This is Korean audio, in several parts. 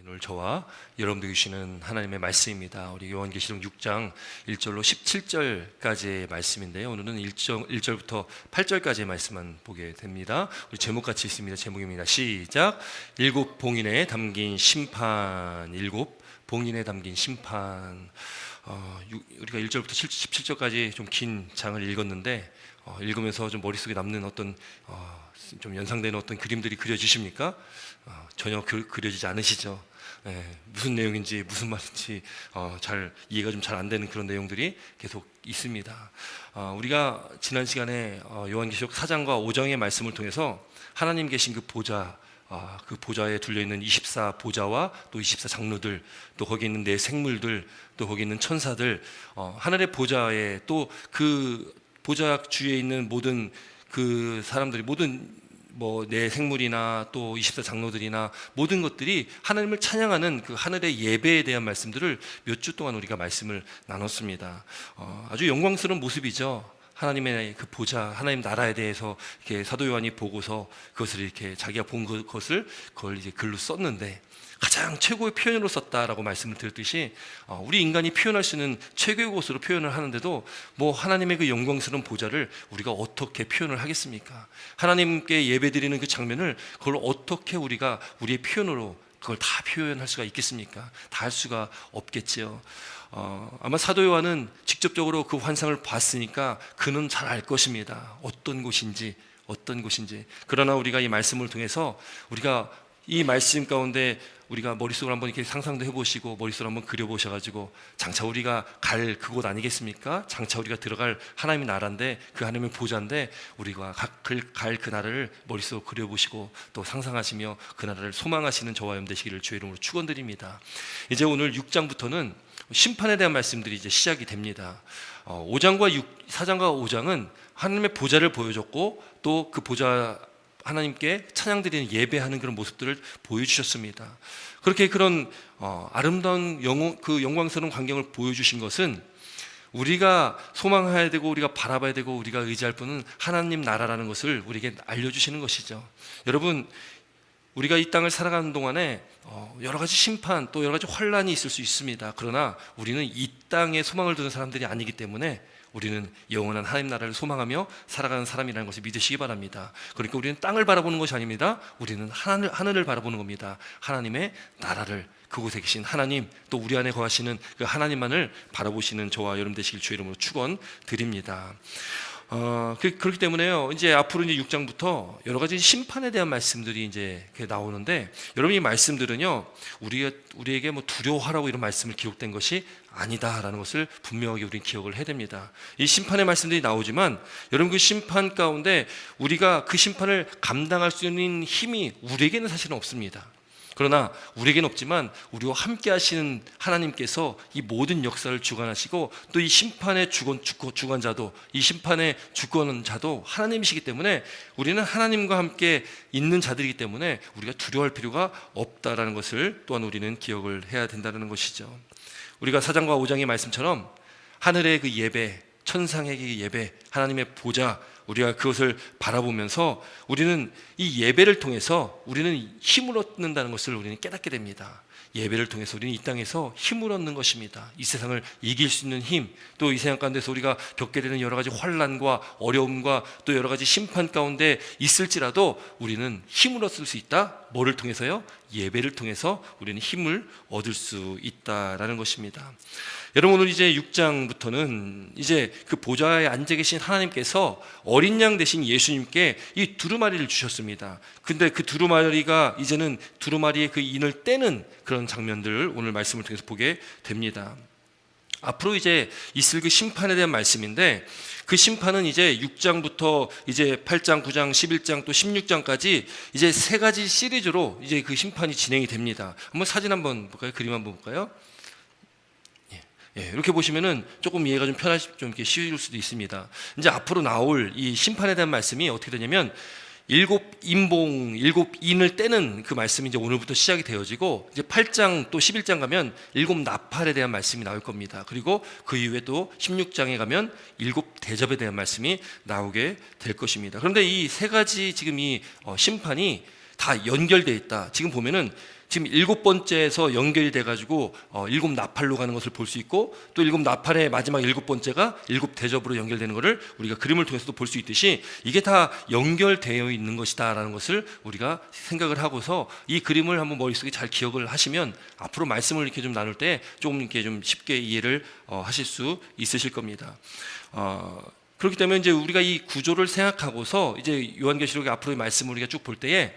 오늘 저와 여러분들에게 주시는 하나님의 말씀입니다. 우리 요한계시록 6장 1절로 17절까지의 말씀인데요. 오늘은 1절부터 8절까지의 말씀만 보게 됩니다. 우리 제목 같이 있습니다. 제목입니다. 시작. 일곱 봉인에 담긴 심판. 일곱 봉인에 담긴 심판. 우리가 1절부터 17절까지 좀 긴 장을 읽었는데 읽으면서 좀 머릿속에 남는 어떤 좀 연상되는 어떤 그림들이 그려지십니까? 전혀 그려지지 않으시죠? 무슨 내용인지 무슨 말인지 잘 이해가 좀 잘 안 되는 그런 내용들이 계속 있습니다. 우리가 지난 시간에 요한계시록 4장과 5장의 말씀을 통해서 하나님 계신 그 보좌, 그 보좌에 둘려있는 24 보좌와 또 24 장로들, 또 거기 있는 네 생물들, 또 거기 있는 천사들, 하늘의 보좌에 또 그 보좌 주위에 있는 모든 그 사람들이, 모든 네 생물이나 또 24 장로들이나 모든 것들이 하나님을 찬양하는 그 하늘의 예배에 대한 말씀들을 몇 주 동안 우리가 말씀을 나눴습니다. 아주 영광스러운 모습이죠. 하나님의 그 보좌, 하나님 나라에 대해서 이렇게 사도 요한이 보고서 그것을 이렇게 자기가 본 것을 그걸 이제 글로 썼는데 가장 최고의 표현으로 썼다라고 말씀을 드렸듯이 우리 인간이 표현할 수 있는 최고의 것으로 표현을 하는데도 하나님의 그 영광스러운 보좌를 우리가 어떻게 표현을 하겠습니까? 하나님께 예배드리는 그 장면을 그걸 어떻게 우리가 우리의 표현으로 그걸 다 표현할 수가 있겠습니까? 다 할 수가 없겠지요. 아마 사도 요한은 직접적으로 그 환상을 봤으니까 그는 잘 알 것입니다. 어떤 곳인지. 그러나 우리가 이 말씀을 통해서 우리가 이 말씀 가운데 우리가 머릿속으로 한번 이렇게 상상도 해보시고 머릿속으로 한번 그려보셔가지고 장차 우리가 갈 그곳 아니겠습니까? 장차 우리가 들어갈 하나님의 나라인데, 그 하나님의 보좌인데, 우리가 갈 그 나라를 머릿속으로 그려보시고 또 상상하시며 그 나라를 소망하시는 저와 여러분 되시기를 주의 이름으로 축원드립니다. 이제 오늘 6장부터는 심판에 대한 말씀들이 이제 시작이 됩니다. 4장과 5장은 하나님의 보좌를 보여줬고 또 그 보좌 하나님께 찬양드리는 예배하는 그런 모습들을 보여주셨습니다. 그렇게 그런 아름다운 그 영광스러운 광경을 보여주신 것은 우리가 소망해야 되고 우리가 바라봐야 되고 우리가 의지할 분은 하나님 나라라는 것을 우리에게 알려주시는 것이죠. 여러분, 우리가 이 땅을 살아가는 동안에 여러 가지 심판 또 여러 가지 환란이 있을 수 있습니다. 그러나 우리는 이 땅에 소망을 두는 사람들이 아니기 때문에 우리는 영원한 하나님 나라를 소망하며 살아가는 사람이라는 것을 믿으시기 바랍니다. 그러니까 우리는 땅을 바라보는 것이 아닙니다. 우리는 하늘을 바라보는 겁니다. 하나님의 나라를, 그곳에 계신 하나님, 또 우리 안에 거하시는 그 하나님만을 바라보시는 저와 여러분 되시길 주의 이름으로 축원드립니다. 그렇기 때문에요. 이제 앞으로 이제 6장부터 여러 가지 심판에 대한 말씀들이 이제 나오는데, 여러분 이 말씀들은요, 우리에게 두려워하라고 이런 말씀을 기록된 것이 아니다라는 것을 분명하게 우리는 기억을 해야 됩니다. 이 심판의 말씀들이 나오지만 여러분 그 심판 가운데 우리가 그 심판을 감당할 수 있는 힘이 우리에게는 사실은 없습니다. 그러나 우리에게는 없지만 우리와 함께 하시는 하나님께서 이 모든 역사를 주관하시고 또 이 심판의 주관자도, 이 심판의 주권자도 하나님이시기 때문에 우리는 하나님과 함께 있는 자들이기 때문에 우리가 두려워할 필요가 없다라는 것을 또한 우리는 기억을 해야 된다는 것이죠. 우리가 4장과 5장의 말씀처럼 하늘의 그 예배, 천상의 그 예배, 하나님의 보좌, 우리가 그것을 바라보면서 우리는 이 예배를 통해서 우리는 힘을 얻는다는 것을 우리는 깨닫게 됩니다. 예배를 통해서 우리는 이 땅에서 힘을 얻는 것입니다. 이 세상을 이길 수 있는 힘, 또 이 세상 가운데서 우리가 겪게 되는 여러 가지 환난과 어려움과 또 여러 가지 심판 가운데 있을지라도 우리는 힘을 얻을 수 있다. 뭐를 통해서요? 예배를 통해서 우리는 힘을 얻을 수 있다라는 것입니다. 여러분, 오늘 이제 6장부터는 이제 그 보좌에 앉아 계신 하나님께서 어린 양 되신 예수님께 이 두루마리를 주셨습니다. 근데 그 두루마리가 이제는 두루마리의 그 인을 떼는 그런 장면들을 오늘 말씀을 통해서 보게 됩니다. 앞으로 이제 있을 그 심판에 대한 말씀인데, 그 심판은 이제 6장부터 이제 8장, 9장, 11장 또 16장까지 이제 세 가지 시리즈로 이제 그 심판이 진행이 됩니다. 한번 사진 한번 볼까요? 그림 한번 볼까요? 이렇게 보시면은 조금 이해가 좀 좀 이렇게 쉬울 수도 있습니다. 이제 앞으로 나올 이 심판에 대한 말씀이 어떻게 되냐면, 일곱 인을 떼는 그 말씀이 이제 오늘부터 시작이 되어지고, 이제 8장 또 11장 가면 일곱 나팔에 대한 말씀이 나올 겁니다. 그리고 그 이후에 또 16장에 가면 일곱 대접에 대한 말씀이 나오게 될 것입니다. 그런데 이 세 가지 지금 이 심판이 다 연결되어 있다. 지금 보면은 지금 7번째에서 연결이 돼가지고 7나팔로 가는 것을 볼 수 있고, 또 7나팔의 마지막 7번째가 7대접으로 연결되는 것을 우리가 그림을 통해서도 볼 수 있듯이 이게 다 연결되어 있는 것이다라는 것을 우리가 생각을 하고서 이 그림을 한번 머릿속에 잘 기억을 하시면 앞으로 말씀을 이렇게 좀 나눌 때 조금 이렇게 좀 쉽게 이해를 하실 수 있으실 겁니다. 그렇기 때문에 이제 우리가 이 구조를 생각하고서 이제 요한계시록의 앞으로의 말씀을 우리가 쭉 볼 때에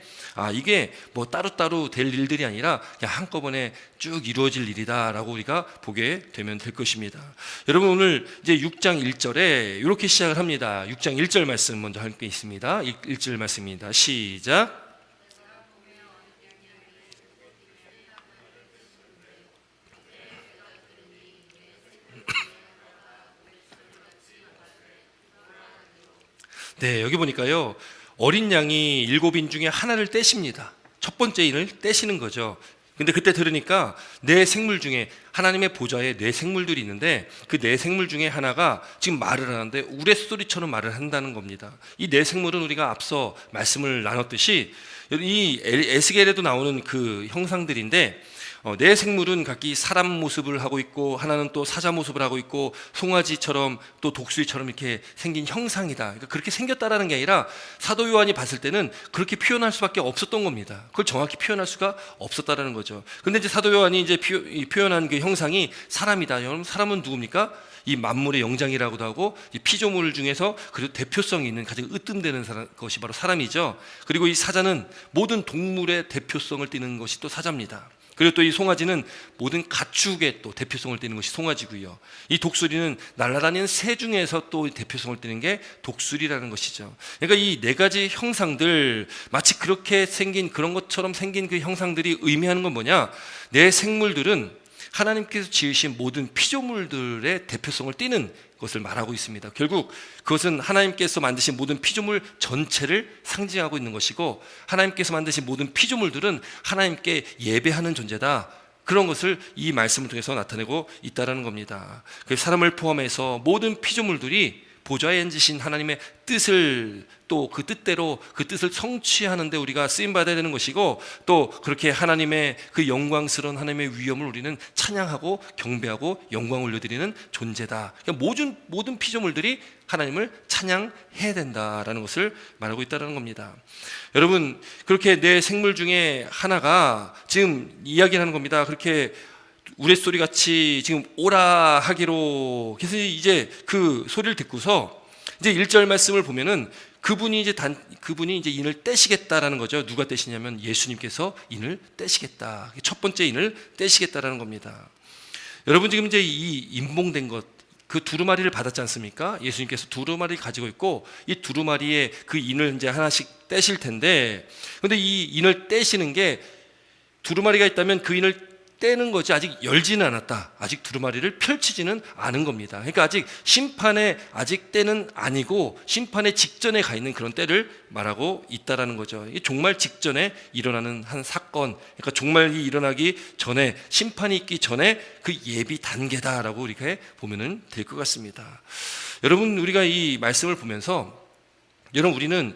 이게 뭐 따로따로 될 일들이 아니라 그냥 한꺼번에 쭉 이루어질 일이다라고 우리가 보게 되면 될 것입니다. 여러분, 오늘 이제 6장 1절에 이렇게 시작을 합니다. 6장 1절 말씀 먼저 할 게 있습니다. 1절 말씀입니다. 시작. 네, 여기 보니까요, 어린 양이 7인 중에 하나를 떼십니다. 첫 번째 인을 떼시는 거죠. 근데 그때 들으니까 네 생물 중에, 하나님의 보좌에 네 생물들이 있는데 그 네 생물 중에 하나가 지금 말을 하는데 우레소리처럼 말을 한다는 겁니다. 이 네 생물은 우리가 앞서 말씀을 나눴듯이 이 에스겔에도 나오는 그 형상들인데, 네 생물은 각기 사람 모습을 하고 있고, 하나는 또 사자 모습을 하고 있고, 송아지처럼 또 독수리처럼 이렇게 생긴 형상이다. 그러니까 그렇게 생겼다라는 게 아니라 사도 요한이 봤을 때는 그렇게 표현할 수밖에 없었던 겁니다. 그걸 정확히 표현할 수가 없었다라는 거죠. 근데 이제 사도 요한이 이제 표현한 그 형상이 사람이다. 여러분, 사람은 누굽니까? 이 만물의 영장이라고도 하고, 이 피조물 중에서 그래도 대표성이 있는 가장 으뜸되는 것이 바로 사람이죠. 그리고 이 사자는 모든 동물의 대표성을 띠는 것이 또 사자입니다. 그리고 또 이 송아지는 모든 가축의 또 대표성을 띠는 것이 송아지고요. 이 독수리는 날아다니는 새 중에서 또 대표성을 띠는 게 독수리라는 것이죠. 그러니까 이 네 가지 형상들, 마치 그렇게 생긴, 그런 것처럼 생긴 그 형상들이 의미하는 건 뭐냐? 네 생물들은 하나님께서 지으신 모든 피조물들의 대표성을 띠는 것을 말하고 있습니다. 결국 그것은 하나님께서 만드신 모든 피조물 전체를 상징하고 있는 것이고, 하나님께서 만드신 모든 피조물들은 하나님께 예배하는 존재다. 그런 것을 이 말씀을 통해서 나타내고 있다는 겁니다. 사람을 포함해서 모든 피조물들이 보좌에 앉으신 하나님의 뜻을, 또 그 뜻대로 그 뜻을 성취하는 데 우리가 쓰임 받아야 되는 것이고, 또 그렇게 하나님의 그 영광스러운 하나님의 위엄을 우리는 찬양하고 경배하고 영광 올려드리는 존재다. 그러니까 모든 피조물들이 하나님을 찬양해야 된다라는 것을 말하고 있다는 겁니다. 여러분, 그렇게 내 생물 중에 하나가 지금 이야기를 하는 겁니다. 그렇게 우레소리 같이 지금 오라 하기로. 그래서 이제 그 소리를 듣고서 이제 1절 말씀을 보면은 그분이 이제 인을 떼시겠다라는 거죠. 누가 떼시냐면 예수님께서 인을 떼시겠다. 첫 번째 인을 떼시겠다라는 겁니다. 여러분, 지금 이제 이 임봉된 것, 그 두루마리를 받았지 않습니까? 예수님께서 두루마리를 가지고 있고, 이 두루마리에 그 인을 이제 하나씩 떼실 텐데, 근데 이 인을 떼시는 게, 두루마리가 있다면 그 인을 떼는 거지 아직 열지는 않았다. 아직 두루마리를 펼치지는 않은 겁니다. 그러니까 아직 심판의 아직 때는 아니고 심판의 직전에 가 있는 그런 때를 말하고 있다라는 거죠. 이게 종말 직전에 일어나는 한 사건, 그러니까 종말이 일어나기 전에, 심판이 있기 전에 그 예비 단계다라고 이렇게 보면은 될 것 같습니다. 여러분, 우리가 이 말씀을 보면서 여러분, 우리는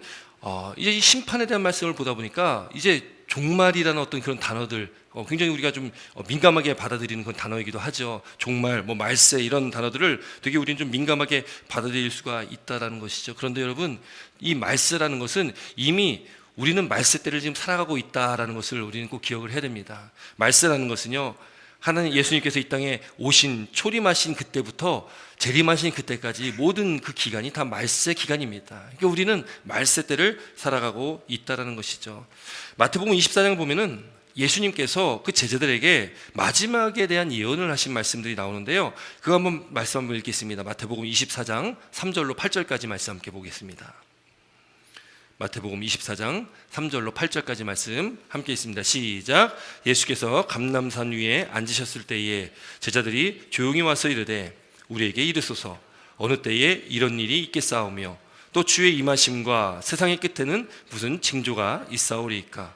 이제 이 심판에 대한 말씀을 보다 보니까 이제 종말이라는 어떤 그런 단어들, 굉장히 우리가 좀 민감하게 받아들이는 그런 단어이기도 하죠. 종말, 뭐 말세, 이런 단어들을 되게 우리는 좀 민감하게 받아들일 수가 있다라는 것이죠. 그런데 여러분, 이 말세라는 것은 이미 우리는 말세 때를 지금 살아가고 있다라는 것을 우리는 꼭 기억을 해야 됩니다. 말세라는 것은요, 하나님 예수님께서 이 땅에 오신, 초림하신 그때부터 재림하신 그때까지 모든 그 기간이 다 말세 기간입니다. 그러니까 우리는 말세 때를 살아가고 있다라는 것이죠. 마태복음 24장 보면은 예수님께서 그 제자들에게 마지막에 대한 예언을 하신 말씀들이 나오는데요. 그거 말씀 한번 읽겠습니다. 마태복음 24장 3절로 8절까지 말씀 함께 보겠습니다. 마태복음 24장 3절로 8절까지 말씀 함께 있습니다. 시작. 예수께서 감람산 위에 앉으셨을 때에 제자들이 조용히 와서 이르되 우리에게 이르소서 어느 때에 이런 일이 있겠사오며 또 주의 임하심과 세상의 끝에는 무슨 징조가 있사오리이까.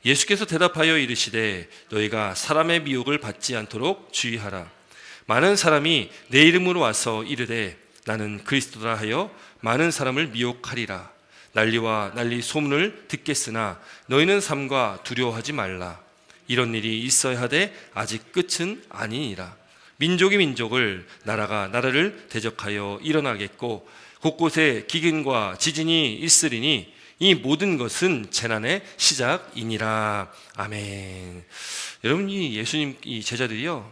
예수께서 대답하여 이르시되 너희가 사람의 미혹을 받지 않도록 주의하라. 많은 사람이 내 이름으로 와서 이르되 나는 그리스도라 하여 많은 사람을 미혹하리라. 난리와 난리 소문을 듣겠으나 너희는 삼가 두려워하지 말라. 이런 일이 있어야 하되 아직 끝은 아니니라. 민족이 민족을, 나라가 나라를 대적하여 일어나겠고 곳곳에 기근과 지진이 있으리니 이 모든 것은 재난의 시작이니라. 아멘. 여러분, 이 예수님 이 제자들이요,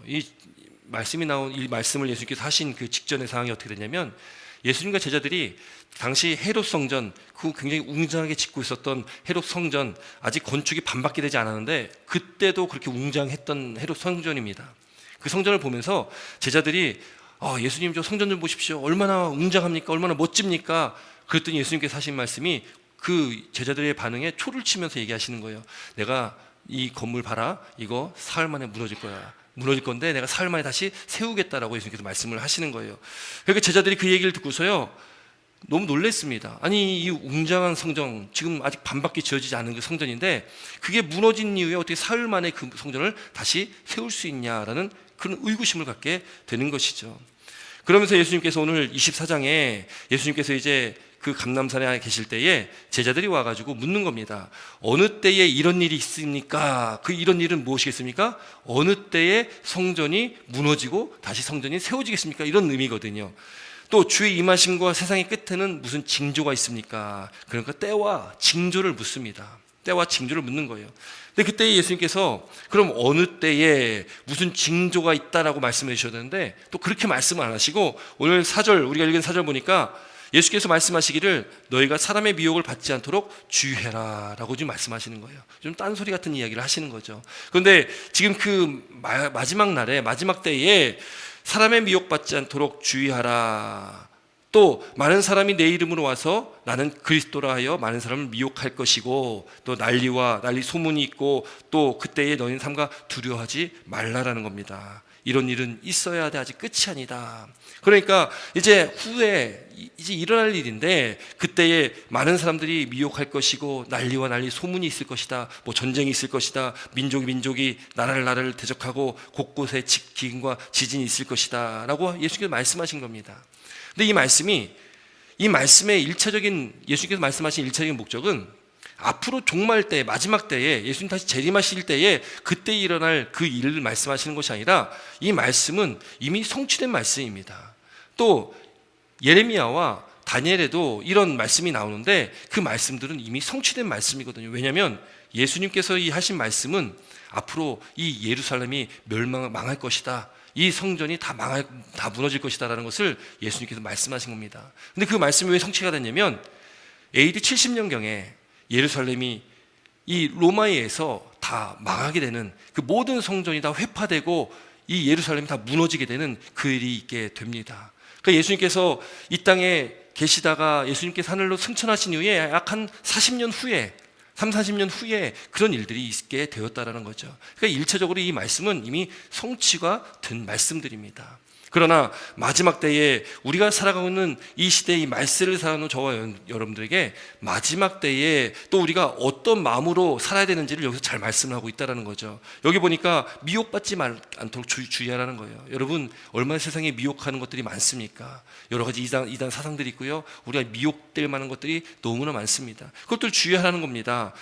이 말씀이 나온 이 말씀을 예수님께서 하신 그 직전의 상황이 어떻게 되냐면, 예수님과 제자들이 당시 헤롯 성전, 그 굉장히 웅장하게 짓고 있었던 헤롯 성전, 아직 건축이 반밖에 되지 않았는데 그때도 그렇게 웅장했던 헤롯 성전입니다. 그 성전을 보면서 제자들이 예수님 저 성전 좀 보십시오. 얼마나 웅장합니까? 얼마나 멋집니까? 그랬더니 예수님께서 하신 말씀이 그 제자들의 반응에 초를 치면서 얘기하시는 거예요. 내가 이 건물 봐라. 이거 사흘 만에 무너질 거야. 무너질 건데 내가 사흘 만에 다시 세우겠다라고 예수님께서 말씀을 하시는 거예요. 그러니까 제자들이 그 얘기를 듣고서요, 너무 놀랐습니다. 아니, 이 웅장한 성전, 지금 아직 반밖에 지어지지 않은 그 성전인데 그게 무너진 이후에 어떻게 사흘 만에 그 성전을 다시 세울 수 있냐라는 그런 의구심을 갖게 되는 것이죠. 그러면서 예수님께서 오늘 24장에 예수님께서 이제 그 감람산에 계실 때에 제자들이 와가지고 묻는 겁니다. 어느 때에 이런 일이 있습니까? 그 이런 일은 무엇이겠습니까? 어느 때에 성전이 무너지고 다시 성전이 세워지겠습니까? 이런 의미거든요. 또 주의 임하심과 세상의 끝에는 무슨 징조가 있습니까? 그러니까 때와 징조를 묻습니다. 때와 징조를 묻는 거예요. 근데 그때 예수님께서 그럼 어느 때에 무슨 징조가 있다라고 말씀해 주셨는데 또 그렇게 말씀을 안 하시고 오늘 4절, 우리가 읽은 4절 보니까 예수께서 말씀하시기를 너희가 사람의 미혹을 받지 않도록 주의해라 라고 지금 말씀하시는 거예요. 좀 딴소리 같은 이야기를 하시는 거죠. 그런데 지금 그 마지막 날에, 마지막 때에 사람의 미혹 받지 않도록 주의하라. 또 많은 사람이 내 이름으로 와서 나는 그리스도라 하여 많은 사람을 미혹할 것이고 또 난리와 난리 소문이 있고 또 그때에 너희는 삼가 두려워하지 말라라는 겁니다. 이런 일은 있어야 돼. 아직 끝이 아니다. 그러니까 이제 후에 이제 일어날 일인데 그때에 많은 사람들이 미혹할 것이고 난리와 난리 소문이 있을 것이다. 뭐 전쟁이 있을 것이다. 민족이 나라를 대적하고 곳곳에 기근과 지진이 있을 것이다 라고 예수님께서 말씀하신 겁니다. 근데 이 말씀의 예수님께서 말씀하신 일차적인 목적은 앞으로 종말 때, 마지막 때에 예수님 다시 재림하실 때에 그때 일어날 그 일을 말씀하시는 것이 아니라 이 말씀은 이미 성취된 말씀입니다. 또 예레미야와 다니엘에도 이런 말씀이 나오는데 그 말씀들은 이미 성취된 말씀이거든요. 왜냐하면 예수님께서 이 하신 말씀은 앞으로 이 예루살렘이 망할 것이다. 이 성전이 다 무너질 것이다라는 것을 예수님께서 말씀하신 겁니다. 근데 그 말씀이 왜 성취가 됐냐면 AD 70년경에 예루살렘이 이 로마에 의해서 다 망하게 되는 그 모든 성전이 다 회파되고 이 예루살렘이 다 무너지게 되는 그 일이 있게 됩니다. 그러니까 예수님께서 이 땅에 계시다가 예수님께서 하늘로 승천하신 이후에 약 한 40년 후에 30-40년 후에 그런 일들이 있게 되었다라는 거죠. 그러니까 일차적으로 이 말씀은 이미 성취가 된 말씀들입니다. 그러나 마지막 때에 우리가 살아가고 있는 이 시대의 이 말세를 살아가는 저와 여러분들에게 마지막 때에 또 우리가 어떤 마음으로 살아야 되는지를 여기서 잘 말씀을 하고 있다는 거죠. 여기 보니까 미혹받지 않도록 주의하라는 거예요. 여러분, 얼마나 세상에 미혹하는 것들이 많습니까? 여러 가지 이단 사상들이 있고요. 우리가 미혹될 만한 것들이 너무나 많습니다. 그것들 주의하라는 겁니다.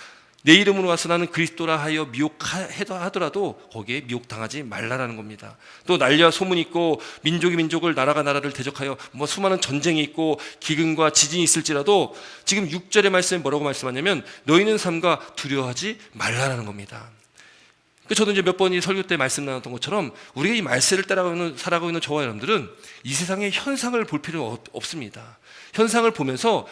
내 이름으로 와서 나는 그리스도라 하여 미혹하더라도 거기에 미혹당하지 말라라는 겁니다. 또 난리와 소문이 있고 민족이 민족을 나라가 나라를 대적하여 뭐 수많은 전쟁이 있고 기근과 지진이 있을지라도 지금 6절의 말씀에 뭐라고 말씀하냐면 너희는 삼가 두려워하지 말라라는 겁니다. 저도 이제 몇 번 이 설교 때 말씀 나눴던 것처럼 우리가 이 말세를 살아가고 있는 저와 여러분들은 이 세상의 현상을 볼 필요 없습니다. 현상을 보면서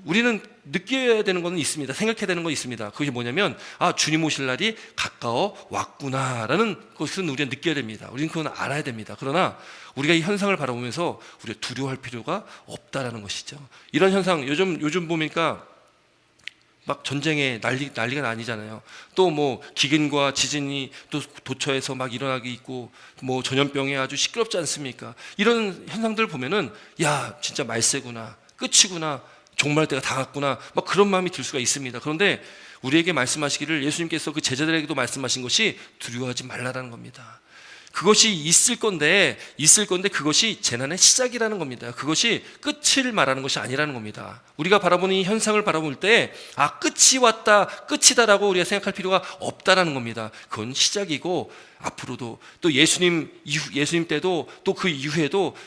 우리는 느껴야 되는 것은 있습니다. 생각해야 되는 건 있습니다. 그것이 뭐냐면 주님 오실 날이 가까워 왔구나라는 것은 우리가 느껴야 됩니다. 우리는 그건 알아야 됩니다. 그러나 우리가 이 현상을 바라보면서 우리가 두려워할 필요가 없다라는 것이죠. 이런 현상 요즘 보니까 막 전쟁에 난리가 아니잖아요. 또 뭐 기근과 지진이 또 도처에서 막 일어나게 있고 뭐 전염병이 아주 시끄럽지 않습니까? 이런 현상들을 보면은 야, 진짜 말세구나, 끝이구나, 종말 때가 다 갔구나, 막 그런 마음이 들 수가 있습니다. 그런데 우리에게 말씀하시기를 예수님께서 그 제자들에게도 말씀하신 것이 두려워하지 말라라는 겁니다. 그것이 있을 건데 그것이 재난의 시작이라는 겁니다. 그것이 끝을 말하는 것이 아니라는 겁니다. 우리가 바라보는 이 현상을 바라볼 때 끝이 왔다, 끝이다라고 우리가 생각할 필요가 없다라는 겁니다. 그건 시작이고 앞으로도 또 예수님 때도 또 그 이후에도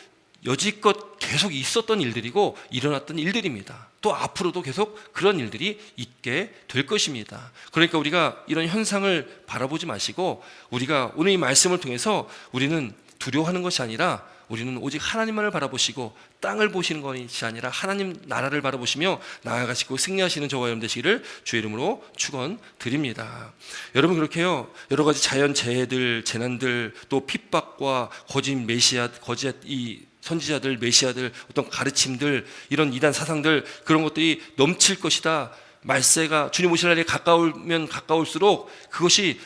여지껏 계속 있었던 일들이고 일어났던 일들입니다. 또 앞으로도 계속 그런 일들이 있게 될 것입니다. 그러니까 우리가 이런 현상을 바라보지 마시고 우리가 오늘 이 말씀을 통해서 우리는 두려워하는 것이 아니라 우리는 오직 하나님만을 바라보시고 땅을 보시는 것이 아니라 하나님 나라를 바라보시며 나아가시고 승리하시는 저와 여러분 되시기를 주의 이름으로 축원드립니다. 여러분, 그렇게요, 여러 가지 자연 재해들, 재난들, 또 핍박과 거짓 이 선지자들, 메시아들, 어떤 가르침들, 이런 이단 사상들, 그런 것들이 넘칠 것이다. 말세가 주님 오실 날이 가까우면 가까울수록 그것이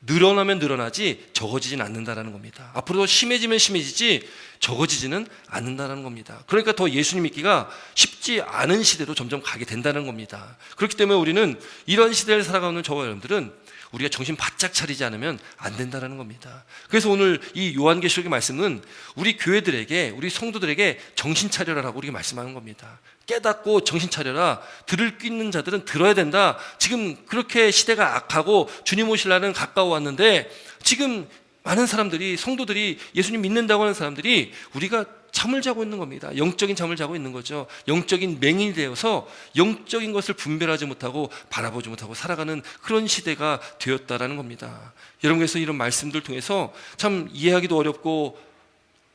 늘어나면 늘어나지 적어지진 않는다라는 겁니다. 앞으로 심해지면 심해지지 적어지지는 않는다는 겁니다. 그러니까 더 예수님 믿기가 쉽지 않은 시대로 점점 가게 된다는 겁니다. 그렇기 때문에 우리는 이런 시대를 살아가는 저와 여러분들은 우리가 정신 바짝 차리지 않으면 안 된다는 겁니다. 그래서 오늘 이 요한계시록의 말씀은 우리 교회들에게, 우리 성도들에게 정신 차려라라고 우리가 말씀하는 겁니다. 깨닫고 정신 차려라. 들을 귀 있는 자들은 들어야 된다. 지금 그렇게 시대가 악하고 주님 오실 날은 가까워 왔는데 지금 많은 사람들이, 성도들이, 예수님 믿는다고 하는 사람들이 우리가 잠을 자고 있는 겁니다. 영적인 잠을 자고 있는 거죠. 영적인 맹인이 되어서 영적인 것을 분별하지 못하고 바라보지 못하고 살아가는 그런 시대가 되었다라는 겁니다. 여러분께서 이런 말씀들 통해서 참 이해하기도 어렵고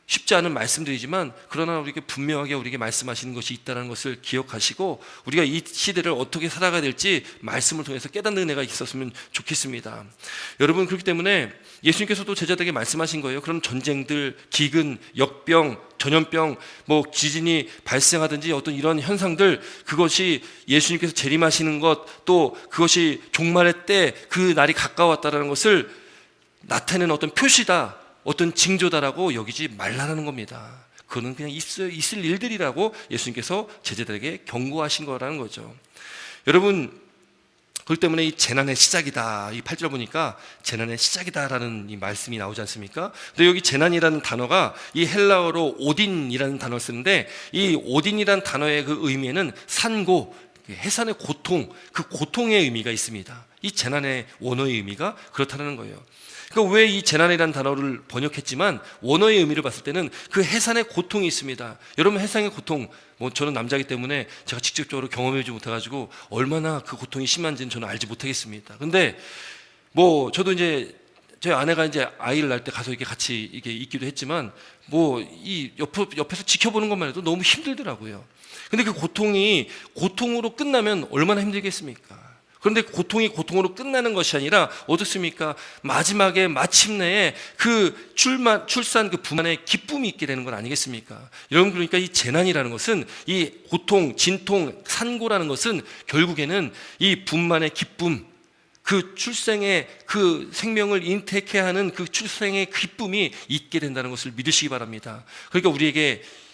쉽지 않은 말씀들이지만 그러나 우리에게 분명하게 우리에게 말씀하시는 것이 있다는 것을 기억하시고 우리가 이 시대를 어떻게 살아가야 될지 말씀을 통해서 깨닫는 은혜가 있었으면 좋겠습니다. 여러분, 그렇기 때문에 예수님께서도 제자들에게 말씀하신 거예요. 그런 전쟁들, 기근, 역병, 전염병, 지진이 발생하든지 어떤 이런 현상들, 그것이 예수님께서 재림하시는 것, 또 그것이 종말의 때 그 날이 가까웠다는 것을 나타내는 어떤 표시다, 어떤 징조다라고 여기지 말라는 겁니다. 그거는 그냥 있을 일들이라고 예수님께서 제자들에게 경고하신 거라는 거죠. 여러분, 그렇기 때문에 이 재난의 시작이다, 이 8절 보니까 재난의 시작이다라는 이 말씀이 나오지 않습니까? 근데 여기 재난이라는 단어가 이 헬라어로 오딘이라는 단어를 쓰는데 이 오딘이라는 단어의 그 의미에는 산고, 해산의 고통, 그 고통의 의미가 있습니다. 이 재난의 원어의 의미가 그렇다는 거예요. 그러니까 왜 이 재난이라는 단어를 번역했지만 원어의 의미를 봤을 때는 그 해산의 고통이 있습니다. 여러분, 해산의 고통, 저는 남자이기 때문에 제가 직접적으로 경험해보지 못해가지고 얼마나 그 고통이 심한지는 저는 알지 못하겠습니다. 근데 저도 이제 저희 아내가 이제 아이를 낳을 때 가서 이렇게 같이 이게 있기도 했지만 이 옆에서 지켜보는 것만 해도 너무 힘들더라고요. 근데 그 고통이 고통으로 끝나면 얼마나 힘들겠습니까? 그런데 고통이 고통으로 끝나는 것이 아니라 어떻습니까? 마침내에 그 출산, 그 부만의 기쁨이 있게 되는 건 아니겠습니까? 여러분, 그러니까 이 재난이라는 것은, 이 고통, 진통, 산고라는 것은 결국에는 이 분만의 기쁨, 그 출생의 그 생명을 잉태케 하는 그 출생의 기쁨이 있게 된다는 것을 믿으시기 바랍니다. 그러니까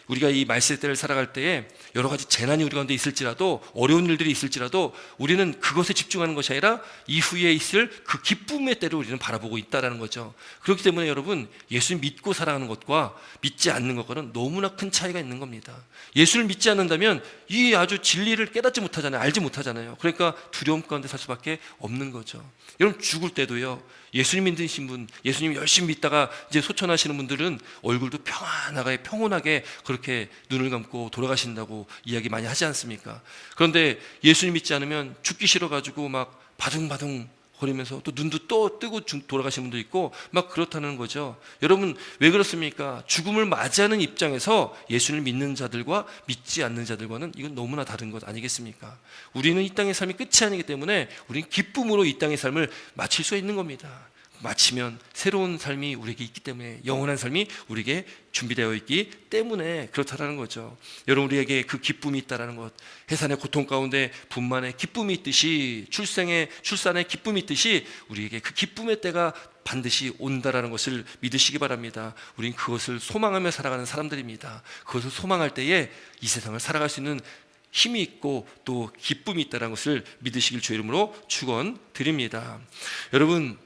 우리가 이 말세 때를 살아갈 때에 여러 가지 재난이 우리 가운데 있을지라도, 어려운 일들이 있을지라도 우리는 그것에 집중하는 것이 아니라 이후에 있을 그 기쁨의 때를 우리는 바라보고 있다는 거죠. 그렇기 때문에 여러분, 예수님 믿고 살아가는 것과 믿지 않는 것과는 너무나 큰 차이가 있는 겁니다. 예수를 믿지 않는다면 이 아주 진리를 깨닫지 못하잖아요. 알지 못하잖아요. 그러니까 두려움 가운데 살 수밖에 없는 거죠. 여러분, 죽을 때도요, 예수님 믿으신 분, 예수님 열심히 믿다가 이제 소천하시는 분들은 얼굴도 평온하게 그렇게 눈을 감고 돌아가신다고 이야기 많이 하지 않습니까? 그런데 예수님 믿지 않으면 죽기 싫어가지고 막 바둥바둥 거리면서 또 눈도 또 뜨고 돌아가시는 분도 있고 막 그렇다는 거죠. 여러분, 왜 그렇습니까? 죽음을 맞이하는 입장에서 예수를 믿는 자들과 믿지 않는 자들과는 이건 너무나 다른 것 아니겠습니까? 우리는 이 땅의 삶이 끝이 아니기 때문에 우리는 기쁨으로 이 땅의 삶을 마칠 수 있는 겁니다. 마치면 새로운 삶이 우리에게 있기 때문에, 영원한 삶이 우리에게 준비되어 있기 때문에 그렇다는 거죠. 여러분, 우리에게 그 기쁨이 있다는 것, 해산의 고통 가운데 분만의 기쁨이 있듯이, 출산의 기쁨이 있듯이 우리에게 그 기쁨의 때가 반드시 온다라는 것을 믿으시기 바랍니다. 우린 그것을 소망하며 살아가는 사람들입니다. 그것을 소망할 때에 이 세상을 살아갈 수 있는 힘이 있고 또 기쁨이 있다는 것을 믿으시길 주의 이름으로 축원드립니다. 여러분,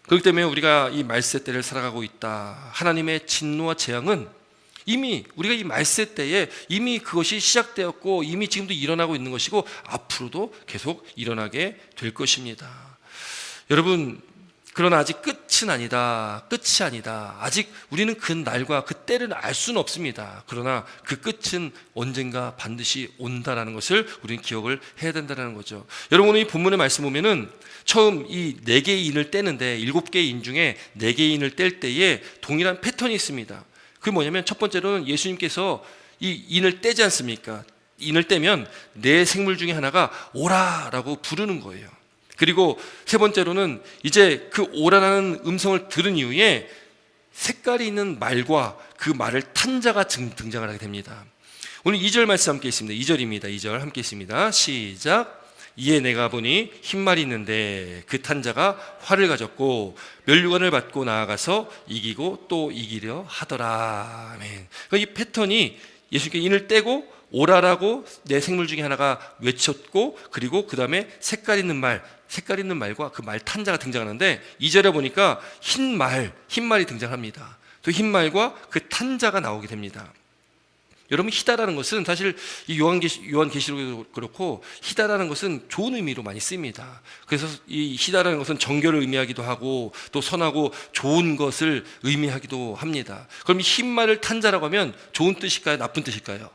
그렇기 때문에 우리가 이 말세 때를 살아가고 있다. 하나님의 진노와 재앙은 이미 우리가 이 말세 때에 이미 그것이 시작되었고 이미 지금도 일어나고 있는 것이고 앞으로도 계속 일어나게 될 것입니다. 여러분, 그러나 아직 끝은 아니다. 끝이 아니다. 아직 우리는 그 날과 그 때를 알 수는 없습니다. 그러나 그 끝은 언젠가 반드시 온다라는 것을 우리는 기억을 해야 된다는 거죠. 여러분, 오늘 이 본문의 말씀 보면은 처음 이 4개의 인을 떼는데 7개의 인 중에 4개의 인을 뗄 때에 동일한 패턴이 있습니다. 그게 뭐냐면 첫 번째로는 예수님께서 이 인을 떼지 않습니까? 인을 떼면 네 생물 중에 하나가 오라라고 부르는 거예요. 그리고 세 번째로는 이제 그 오라라는 음성을 들은 이후에 색깔이 있는 말과 그 말을 탄 자가 등장을 하게 됩니다. 오늘 2절 말씀 함께 있습니다. 2절입니다. 2절 함께 있습니다. 시작. 이에 내가 보니 흰말이 있는데 그 탄 자가 활을 가졌고 면류관을 받고 나아가서 이기고 또 이기려 하더라. 아멘. 그러니까 이 패턴이 예수님께 인을 떼고 오라라고 내 생물 중에 하나가 외쳤고 그리고 그 다음에 색깔 있는 말과 그 말 탄 자가 등장하는데 2절에 보니까 흰말이 등장합니다. 또 흰말과 그 탄 자가 나오게 됩니다. 여러분, 희다라는 것은 사실 이 요한계시록에도 그렇고 희다라는 것은 좋은 의미로 많이 쓰입니다. 그래서 이 희다라는 것은 정결을 의미하기도 하고 또 선하고 좋은 것을 의미하기도 합니다. 그럼 이 흰말을 탄 자라고 하면 좋은 뜻일까요? 나쁜 뜻일까요?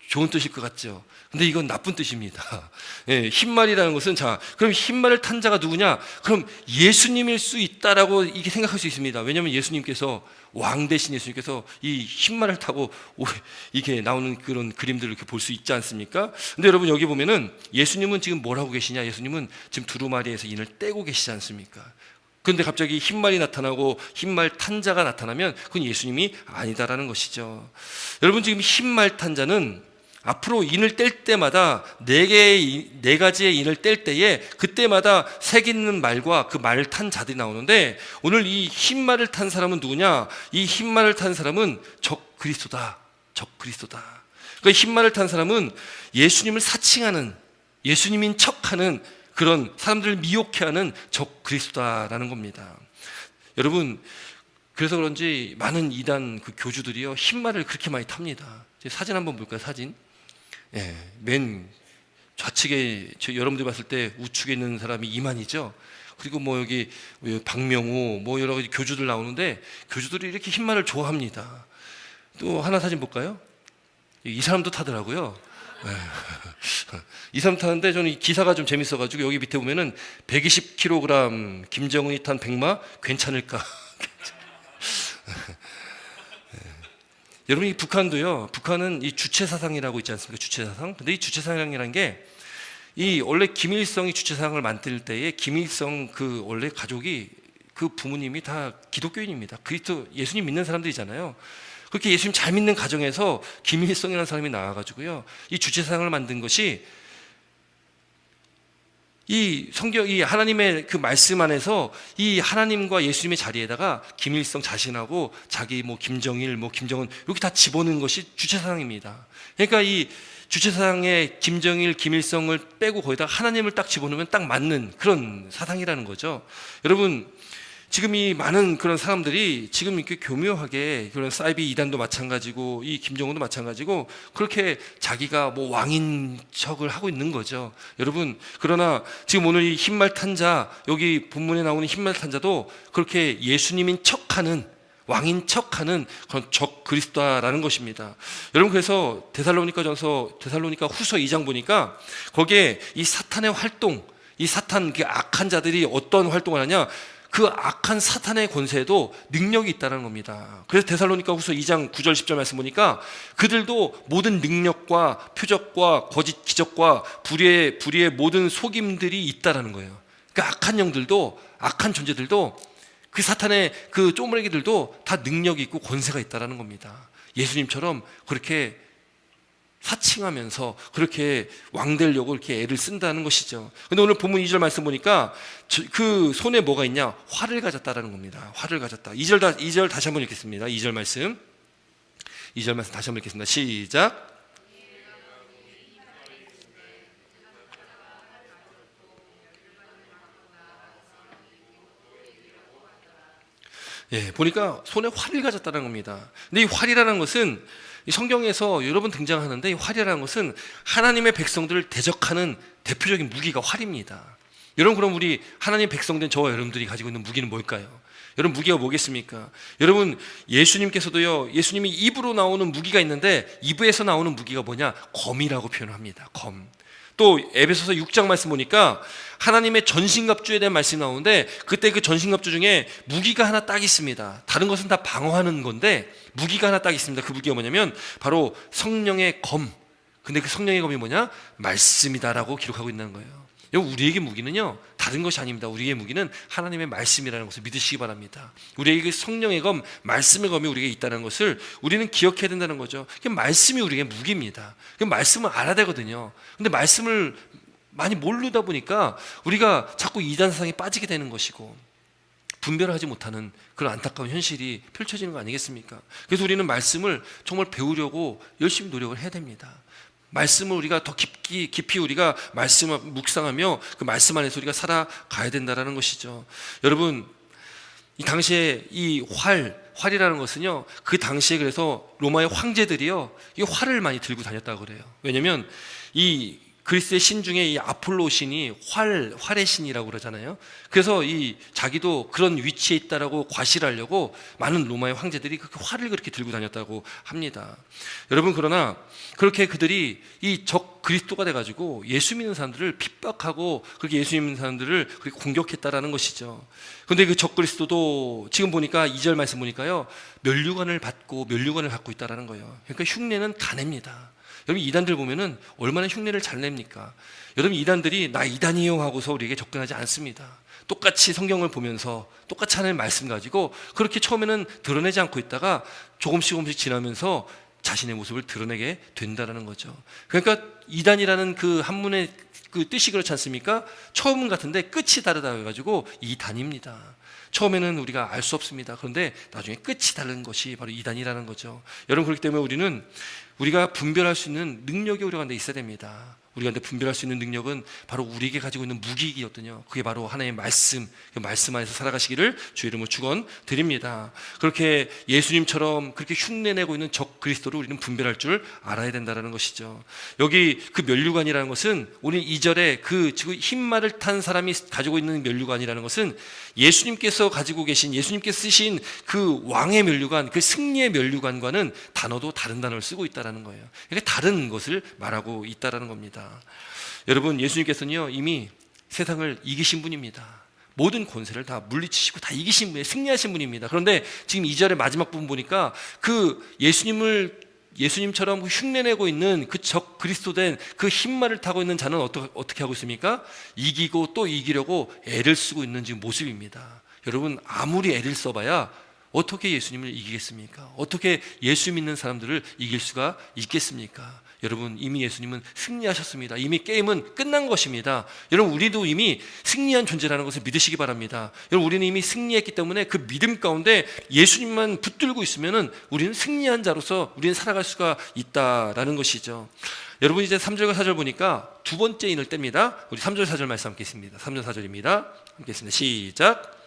좋은 뜻일 것 같죠. 근데 이건 나쁜 뜻입니다. 예, 흰말이라는 것은 그럼 흰말을 탄 자가 누구냐? 그럼 예수님일 수 있다라고 이게 생각할 수 있습니다. 왜냐하면 예수님께서 왕 대신 예수님께서 이 흰말을 타고 이게 나오는 그런 그림들을 이렇게 볼 수 있지 않습니까? 근데 여러분, 여기 보면은 예수님은 지금 뭘 하고 계시냐? 예수님은 지금 두루마리에서 인을 떼고 계시지 않습니까? 그런데 갑자기 흰말이 나타나고 흰말 탄 자가 나타나면 그건 예수님이 아니다라는 것이죠. 여러분, 지금 흰말 탄 자는 앞으로 인을 뗄 때마다 네 가지의 인을 뗄 때에 그때마다 색 있는 말과 그 말을 탄 자들이 나오는데 오늘 이 흰말을 탄 사람은 누구냐? 이 흰말을 탄 사람은 적 그리스도다. 그러니까 흰말을 탄 사람은 예수님을 사칭하는, 예수님인 척하는 그런 사람들을 미혹해 하는 적 그리스도다라는 겁니다. 여러분, 그래서 그런지 많은 이단 그 교주들이요 흰말을 그렇게 많이 탑니다. 사진 한번 볼까요? 사진. 예, 맨 좌측에 여러분들 봤을 때 우측에 있는 사람이 이만희죠. 그리고 뭐 여기 박명호 뭐 여러 가지 교주들 나오는데 교주들이 이렇게 흰말을 좋아합니다. 또 하나 사진 볼까요? 이 사람도 타더라고요. 이 사람 타는데 저는 이 기사가 좀 재밌어가지고 여기 밑에 보면은 120kg 김정은이 탄 백마 괜찮을까? 여러분, 이 북한도요. 북한은 이 주체사상이라고 있지 않습니까? 주체사상. 근데 이 주체사상이라는 게 이 원래 김일성이 주체사상을 만들 때에 김일성 그 원래 가족이 그 부모님이 다 기독교인입니다. 그리스도 예수님 믿는 사람들이잖아요. 그렇게 예수님 잘 믿는 가정에서 김일성이라는 사람이 나와가지고요. 이 주체사상을 만든 것이 이 성경, 이 하나님의 그 말씀 안에서 이 하나님과 예수님의 자리에다가 김일성 자신하고 자기 뭐 김정일, 뭐 김정은 이렇게 다 집어넣은 것이 주체사상입니다. 그러니까 이 주체사상에 김정일, 김일성을 빼고 거기다 하나님을 딱 집어넣으면 딱 맞는 그런 사상이라는 거죠. 여러분, 지금 이 많은 그런 사람들이 지금 이렇게 교묘하게 그런 사이비 이단도 마찬가지고 이 김정은도 마찬가지고 그렇게 자기가 뭐 왕인 척을 하고 있는 거죠. 여러분, 그러나 지금 오늘 이 흰말 탄자, 여기 본문에 나오는 흰말 탄자도 그렇게 예수님인 척하는, 왕인 척하는 그런 적 그리스도라는 것입니다. 여러분, 그래서 데살로니가 후서 2장 보니까 거기에 이 사탄의 활동, 이 사탄 그 악한 자들이 어떤 활동을 하냐? 그 악한 사탄의 권세에도 능력이 있다는 겁니다. 그래서 데살로니가 후서 2장 9절 10절 말씀 보니까 그들도 모든 능력과 표적과 거짓 기적과 불의의 모든 속임들이 있다라는 거예요. 그러니까 악한 영들도, 악한 존재들도, 그 사탄의 그 쪼무레기들도 다 능력이 있고 권세가 있다라는 겁니다. 예수님처럼 그렇게 사칭하면서 그렇게 왕 되려고 이렇게 애를 쓴다는 것이죠. 근데 오늘 본문 2절 말씀 보니까 그 손에 뭐가 있냐? 활을 가졌다라는 겁니다. 활을 가졌다. 2절 다시 한번 읽겠습니다. 2절 말씀 다시 한번 읽겠습니다. 시작. 보니까 손에 활을 가졌다는 겁니다. 근데 이 활이라는 것은 이 성경에서 여러 번 등장하는데, 이 활이라는 것은 하나님의 백성들을 대적하는 대표적인 무기가 활입니다. 여러분, 그럼 우리 하나님 백성된 저와 여러분들이 가지고 있는 무기는 뭘까요? 여러분, 무기가 뭐겠습니까? 여러분, 예수님께서도요, 예수님이 입으로 나오는 무기가 있는데, 입에서 나오는 무기가 뭐냐? 검이라고 표현을 합니다. 검. 또 에베소서 6장 말씀 보니까 하나님의 전신갑주에 대한 말씀이 나오는데, 그때 그 전신갑주 중에 무기가 하나 딱 있습니다. 다른 것은 다 방어하는 건데 무기가 하나 딱 있습니다. 그 무기가 뭐냐면 바로 성령의 검. 근데 그 성령의 검이 뭐냐? 말씀이다라고 기록하고 있는 거예요. 우리에게 무기는요, 다른 것이 아닙니다. 우리의 무기는 하나님의 말씀이라는 것을 믿으시기 바랍니다. 우리에게 그 성령의 검, 말씀의 검이 우리에게 있다는 것을 우리는 기억해야 된다는 거죠. 말씀이 우리에게 무기입니다. 말씀을 알아야 되거든요. 근데 말씀을 많이 모르다 보니까 우리가 자꾸 이단사상에 빠지게 되는 것이고, 분별하지 못하는 그런 안타까운 현실이 펼쳐지는 거 아니겠습니까? 그래서 우리는 말씀을 정말 배우려고 열심히 노력을 해야 됩니다. 말씀을 우리가 더 깊이 우리가 말씀을 묵상하며 그 말씀 안에서 우리가 살아가야 된다는 것이죠. 여러분, 이 당시에 이 활이라는 것은요, 그 당시에 그래서 로마의 황제들이요, 이 활을 많이 들고 다녔다고 그래요. 왜냐면 이 그리스의 신 중에 이 아폴로 신이 활의 신이라고 그러잖아요. 그래서 이 자기도 그런 위치에 있다라고 과시하려고 많은 로마의 황제들이 그 활을 그렇게 들고 다녔다고 합니다. 여러분, 그러나 그렇게 그들이 이 적 그리스도가 돼가지고 예수 믿는 사람들을 핍박하고 그렇게 예수 믿는 사람들을 그렇게 공격했다라는 것이죠. 그런데 그 적 그리스도도 지금 보니까 2절 말씀 보니까요, 면류관을 갖고 있다라는 거예요. 그러니까 흉내는 다 냅니다. 여러분, 이단들 보면은 얼마나 흉내를 잘 냅니까? 여러분, 이단들이 나 이단이요 하고서 우리에게 접근하지 않습니다. 똑같이 성경을 보면서 똑같이 하나님의 말씀 가지고 그렇게 처음에는 드러내지 않고 있다가 조금씩 지나면서 자신의 모습을 드러내게 된다는 거죠. 그러니까 이단이라는 그 한문의 그 뜻이 그렇지 않습니까? 처음은 같은데 끝이 다르다 해가지고 이단입니다. 처음에는 우리가 알 수 없습니다. 그런데 나중에 끝이 다른 것이 바로 이단이라는 거죠. 여러분, 그렇기 때문에 우리가 분별할 수 있는 능력이 우리 가운데 있어야 됩니다. 우리가 분별할 수 있는 능력은 바로 우리에게 가지고 있는 무기이거든요. 그게 바로 하나님의 말씀, 그 말씀 안에서 살아가시기를 주의 이름으로 축원드립니다. 그렇게 예수님처럼 그렇게 흉내내고 있는 적 그리스도를 우리는 분별할 줄 알아야 된다는 것이죠. 여기 그 면류관이라는 것은 우리 2절에 그 지금 흰말을 탄 사람이 가지고 있는 면류관이라는 것은 예수님께서 가지고 계신, 예수님께서 쓰신 그 왕의 면류관, 그 승리의 면류관과는 단어도 다른 단어를 쓰고 있다는 거예요. 그러니까 다른 것을 말하고 있다는 겁니다. 여러분, 예수님께서는요, 이미 세상을 이기신 분입니다. 모든 권세를 다 물리치시고 다 이기신 분이에요. 승리하신 분입니다. 그런데 지금 2절의 마지막 부분 보니까 그 예수님처럼 흉내내고 있는 그 적 그리스도 된 그 흰말을 타고 있는 자는 어떻게 하고 있습니까? 이기고 또 이기려고 애를 쓰고 있는 지금 모습입니다. 여러분, 아무리 애를 써봐야 어떻게 예수님을 이기겠습니까? 어떻게 예수 믿는 사람들을 이길 수가 있겠습니까? 여러분, 이미 예수님은 승리하셨습니다. 이미 게임은 끝난 것입니다. 여러분, 우리도 이미 승리한 존재라는 것을 믿으시기 바랍니다. 여러분, 우리는 이미 승리했기 때문에 그 믿음 가운데 예수님만 붙들고 있으면은 우리는 승리한 자로서 우리는 살아갈 수가 있다라는 것이죠. 여러분, 이제 3절과 4절 보니까 두 번째 인을 뗍니다. 우리 3절 4절 말씀 함께 있습니다. 3절 4절입니다. 함께 있습니다. 시작.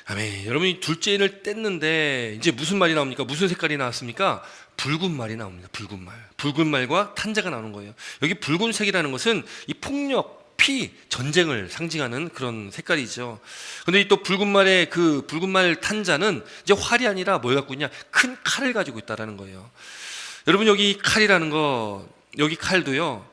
아멘. 여러분이 둘째 인을 뗐는데 이제 무슨 말이 나옵니까? 무슨 색깔이 나왔습니까? 붉은 말이 나옵니다. 붉은 말과 탄자가 나오는 거예요. 여기 붉은색이라는 것은 이 폭력, 피, 전쟁을 상징하는 그런 색깔이죠. 그런데 이 또 붉은 말의 그 붉은 말 탄자는 이제 활이 아니라 뭘 갖고 있냐? 큰 칼을 가지고 있다라는 거예요. 여러분, 여기 칼이라는 거, 여기 칼도요,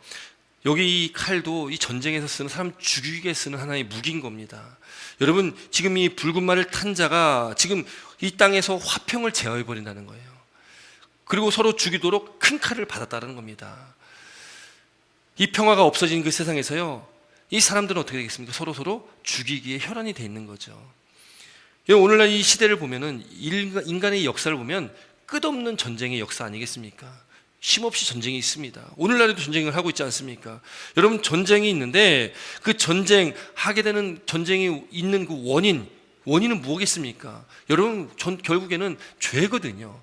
여기 이 칼도 이 전쟁에서 쓰는, 사람 죽이기 위해 쓰는 하나의 무기인 겁니다. 여러분, 지금 이 붉은 말을 탄 자가 지금 이 땅에서 화평을 제어해 버린다는 거예요. 그리고 서로 죽이도록 큰 칼을 받았다는 겁니다. 이 평화가 없어진 그 세상에서요, 이 사람들은 어떻게 되겠습니까? 서로 죽이기에 혈안이 돼 있는 거죠. 오늘날 이 시대를 보면은, 인간의 역사를 보면 끝없는 전쟁의 역사 아니겠습니까? 쉼없이 전쟁이 있습니다. 오늘날에도 전쟁을 하고 있지 않습니까? 여러분, 전쟁이 있는데 그 전쟁 하게 되는, 전쟁이 있는 그 원인, 원인은 무엇이겠습니까? 여러분, 결국에는 죄거든요.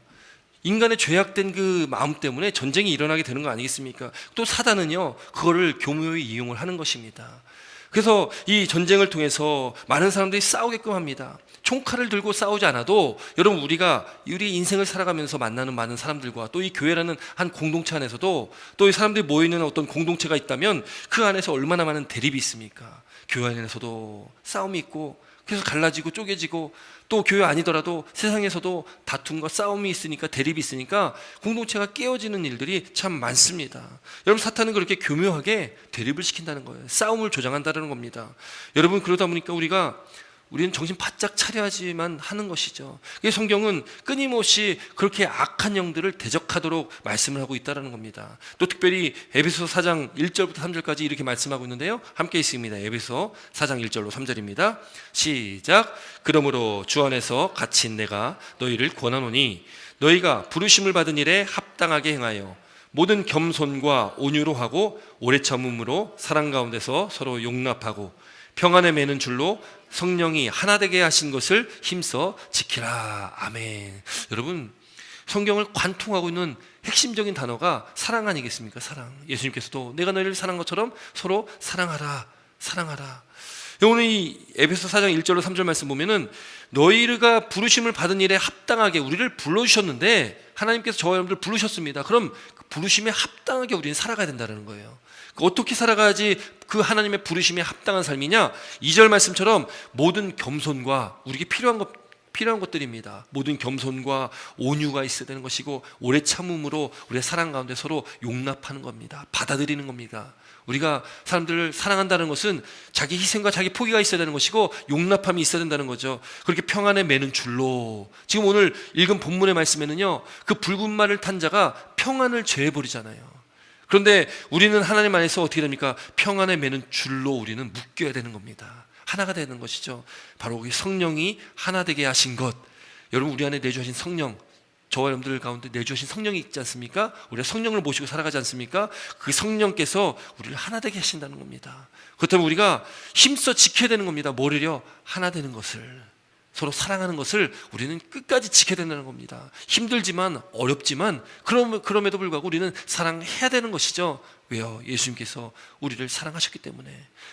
인간의 죄악된 그 마음 때문에 전쟁이 일어나게 되는 거 아니겠습니까? 또 사단은요, 그거를 교묘히 이용을 하는 것입니다. 그래서 이 전쟁을 통해서 많은 사람들이 싸우게끔 합니다. 총칼을 들고 싸우지 않아도 여러분, 우리 인생을 살아가면서 만나는 많은 사람들과 또 이 교회라는 한 공동체 안에서도 또 이 사람들이 모여있는 어떤 공동체가 있다면 그 안에서 얼마나 많은 대립이 있습니까? 교회 안에서도 싸움이 있고, 그래서 갈라지고 쪼개지고, 또 교회 아니더라도 세상에서도 다툼과 싸움이 있으니까, 대립이 있으니까 공동체가 깨어지는 일들이 참 많습니다. 여러분, 사탄은 그렇게 교묘하게 대립을 시킨다는 거예요. 싸움을 조장한다는 겁니다. 여러분, 그러다 보니까 우리는 정신 바짝 차려야지만 하는 것이죠. 성경은 끊임없이 그렇게 악한 영들을 대적하도록 말씀을 하고 있다는 겁니다. 또 특별히 에베소 4장 1절부터 3절까지 이렇게 말씀하고 있는데요, 함께 있습니다. 에베소 4장 1절로 3절입니다. 시작. 그러므로 주 안에서 갇힌 내가 너희를 권하노니 너희가 부르심을 받은 일에 합당하게 행하여 모든 겸손과 온유로 하고 오래 참음으로 사랑 가운데서 서로 용납하고 평안에 매는 줄로 성령이 하나 되게 하신 것을 힘써 지키라. 아멘. 여러분, 성경을 관통하고 있는 핵심적인 단어가 사랑 아니겠습니까? 사랑. 예수님께서도 내가 너희를 사랑한 것처럼 서로 사랑하라. 오늘 이 에베소 4장 1절로 3절 말씀 보면은 너희가 부르심을 받은 일에 합당하게 우리를 불러주셨는데, 하나님께서 저와 여러분들 부르셨습니다. 그럼 그 부르심에 합당하게 우리는 살아가야 된다는 거예요. 어떻게 살아가야지 그 하나님의 부르심에 합당한 삶이냐? 2절 말씀처럼 모든 겸손과, 우리에게 필요한 것들입니다. 모든 겸손과 온유가 있어야 되는 것이고, 오래 참음으로 우리의 사랑 가운데 서로 용납하는 겁니다. 받아들이는 겁니다. 우리가 사람들을 사랑한다는 것은 자기 희생과 자기 포기가 있어야 되는 것이고, 용납함이 있어야 된다는 거죠. 그렇게 평안에 매는 줄로, 지금 오늘 읽은 본문의 말씀에는요, 그 붉은 말을 탄 자가 평안을 죄해버리잖아요. 그런데 우리는 하나님 안에서 어떻게 됩니까? 평안에 매는 줄로 우리는 묶여야 되는 겁니다. 하나가 되는 것이죠. 바로 그 성령이 하나 되게 하신 것. 여러분, 우리 안에 내주신 성령, 저와 여러분들 가운데 내주신 성령이 있지 않습니까? 우리가 성령을 모시고 살아가지 않습니까? 그 성령께서 우리를 하나 되게 하신다는 겁니다. 그렇다면 우리가 힘써 지켜야 되는 겁니다. 뭐를요? 하나 되는 것을, 서로 사랑하는 것을 우리는 끝까지 지켜야 된다는 겁니다. 힘들지만, 어렵지만, 그럼에도 불구하고 우리는 사랑해야 되는 것이죠. 왜요? 예수님께서 우리를 사랑하셨기 때문에,